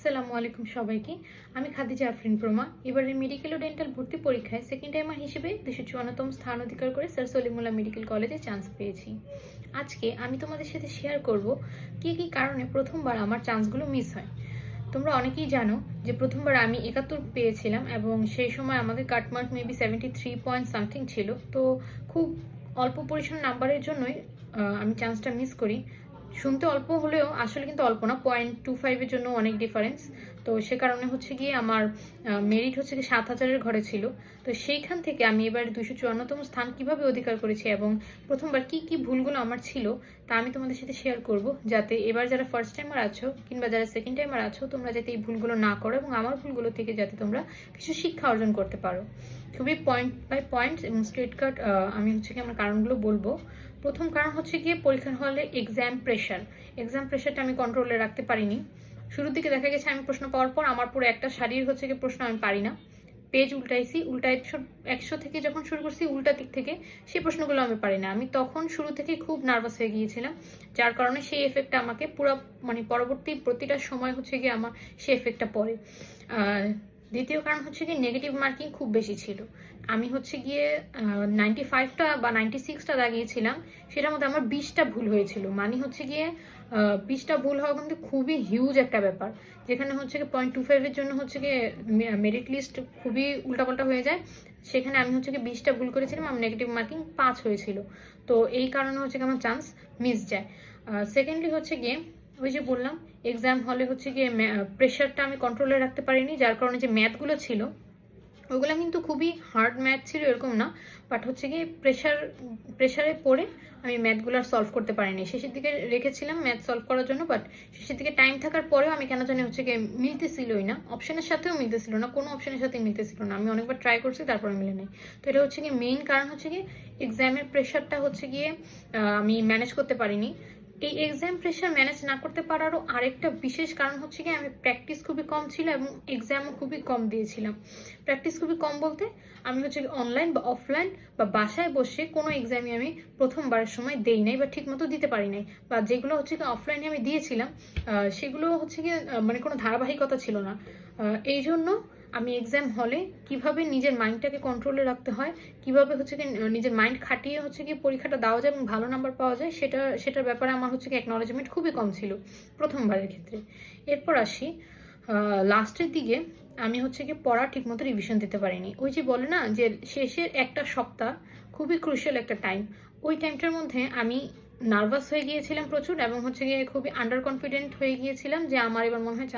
আসসালামু আলাইকুম সবাইকে। আমি খাদিজা আফরিন প্রমা। এবারের মেডিকেল ও ডেন্টাল ভর্তি পরীক্ষায় সেকেন্ড টাইমার হিসেবে 254তম স্থান অধিকার করে স্যার সলিমুল্লাহ মেডিকেল কলেজে চান্স পেয়েছি। আজকে আমি তোমাদের সাথে শেয়ার করব কি কি কারণে প্রথমবার আমার চান্সগুলো মিস হয়। তোমরা অনেকেই জানো যে প্রথমবার আমি 71 পেয়েছিলাম এবং সেই সময় আমাদের কাটমার্ক মেবি 73 পয়েন্ট সামথিং ছিল। তো খুব অল্প পরিসর নাম্বারের জন্যই আমি চান্সটা মিস করি। শুনতে অল্প হলেও আসলে কিন্তু অল্প না, 0.25-এর জন্য অনেক ডিফারেন্স। তো সে কারণে হচ্ছে গিয়ে আমার মেরিট হচ্ছে গিয়ে 7,000-এর ঘরে ছিল। তো সেইখান থেকে আমি এবার 254তম স্থান কিভাবে অধিকার করেছি এবং প্রথমবার কি কি ভুলগুলো আমার ছিল তা আমি তোমাদের সাথে শেয়ার করব, যাতে এবার যারা ফার্স্ট টাইমার আছো কিংবা যারা সেকেন্ড টাইমার আছো তোমরা যাতে এই ভুলগুলো না করো এবং আমার ভুলগুলো থেকে যাতে তোমরা কিছু শিক্ষা অর্জন করতে পারো। খুবই পয়েন্ট বাই পয়েন্ট এবং স্ট্রেট কাট আমি হচ্ছে কি আমার কারণগুলো বলবো। প্রথম কারণ হচ্ছে গিয়ে পরীক্ষার হলে এক্সাম প্রেশারটা আমি কন্ট্রোলে রাখতে পারিনি। শুরুর দিকে দেখা গেছে আমি প্রশ্ন পাওয়ার পর আমার পুরো একটা শাড়ির হচ্ছে গিয়ে প্রশ্ন আমি পারি না, পেজ উল্টাইছি, উল্টা 100 থেকে যখন শুরু করছি উল্টা দিক থেকে সেই প্রশ্নগুলো আমি পারি না। আমি তখন শুরু থেকে খুব নার্ভাস হয়ে গিয়েছিলাম, যার কারণে সেই এফেক্টটা আমাকে পুরো পরবর্তী প্রতিটা সময় হচ্ছে গিয়ে আমার সেই এফেক্টটা পড়ে। দ্বিতীয় কারণ হচ্ছে গিয়ে নেগেটিভ মার্কিং খুব বেশি ছিল। আমি হচ্ছে গিয়ে 95টা বা 96টা দাগিয়েছিলাম, সেটার মধ্যে আমার 20টা ভুল হয়েছিল। মানে হচ্ছে গিয়ে 20টা ভুল হওয়া কিন্তু খুবই হিউজ একটা ব্যাপার, যেখানে হচ্ছে গিয়ে 0.25-এর জন্য হচ্ছে গিয়ে মেরিট লিস্ট খুবই উল্টাপাল্টা হয়ে যায়। সেখানে আমি হচ্ছে গিয়ে 20টা ভুল করেছিলাম, আমার নেগেটিভ মার্কিং 5 হয়েছিল। তো এই কারণে হচ্ছে গিয়ে আমার চান্স মিস যায়। সেকেন্ডলি হচ্ছে গিয়ে ওই যে বললাম এক্সাম হলে হচ্ছে গিয়ে প্রেশারটা আমি কন্ট্রোলে রাখতে পারিনি, যার কারণে যে ম্যাথগুলো ছিল ওগুলো কিন্তু খুবই হার্ড ম্যাথ ছিল এরকম না, বাট হচ্ছে গিয়ে প্রেশারে পড়ে আমি ম্যাথগুলো সলভ করতে পারিনি। শেষের দিকে রেখেছিলাম ম্যাথ সলভ করার জন্য, বাট শেষের দিকে টাইম থাকার পরেও আমি কেন জানি হচ্ছে গিয়ে মিলতেছিলই না, অপশনের সাথেও মিলতেছিল না, কোনো অপশনের সাথে মিলতেছিল না। আমি অনেকবার ট্রাই করছি তারপরে মিলে নেই। তো এটা হচ্ছে গিয়ে মেইন কারণ হচ্ছে গিয়ে এক্সামের প্রেশারটা হচ্ছে গিয়ে আমি ম্যানেজ করতে পারিনি। এই এক্সাম প্রেশার ম্যানেজ না করতে পারারও আরেকটা বিশেষ কারণ হচ্ছে কি আমি প্র্যাকটিস খুবই কম ছিল এবং এক্সামও খুবই কম দিয়েছিলাম। প্র্যাকটিস খুবই কম বলতে আমি হচ্ছে অনলাইন বা অফলাইন বা বাসায় বসে কোনো এক্সামই আমি প্রথমবারের সময় দেই নাই বা ঠিকমতো দিতে পারি নাই, বা যেগুলো হচ্ছে কি অফলাইনে আমি দিয়েছিলাম সেগুলো হচ্ছে কি কোনো ধারাবাহিকতা ছিল না। এই জন্য আমি এক্সাম হলে কিভাবে নিজের মাইন্ডটাকে কন্ট্রোলে রাখতে হয়, কিভাবে হচ্ছে কি নিজের মাইন্ড খাটিয়ে হচ্ছে কি পরীক্ষাটা দেওয়া যায় এবং ভালো নাম্বার পাওয়া যায়, সেটার ব্যাপারে আমার হচ্ছে কি অ্যাকনলেজমেন্ট খুবই কম ছিল প্রথমবারের ক্ষেত্রে। এরপর আসি লাস্টের দিকে আমি হচ্ছে কি পড়া ঠিকমতো রিভিশন দিতে পারিনি। ওই যে বলে না যে শেষের একটা সপ্তাহ খুবই ক্রুশিয়াল একটা টাইম, ওই টাইমটার মধ্যে আমি নার্ভাস হয়ে গিয়েছিলাম প্রচুর এবং হচ্ছে গিয়ে খুবই আন্ডার কনফিডেন্ট হয়ে গিয়েছিলাম যে আমার এবার মনে হয়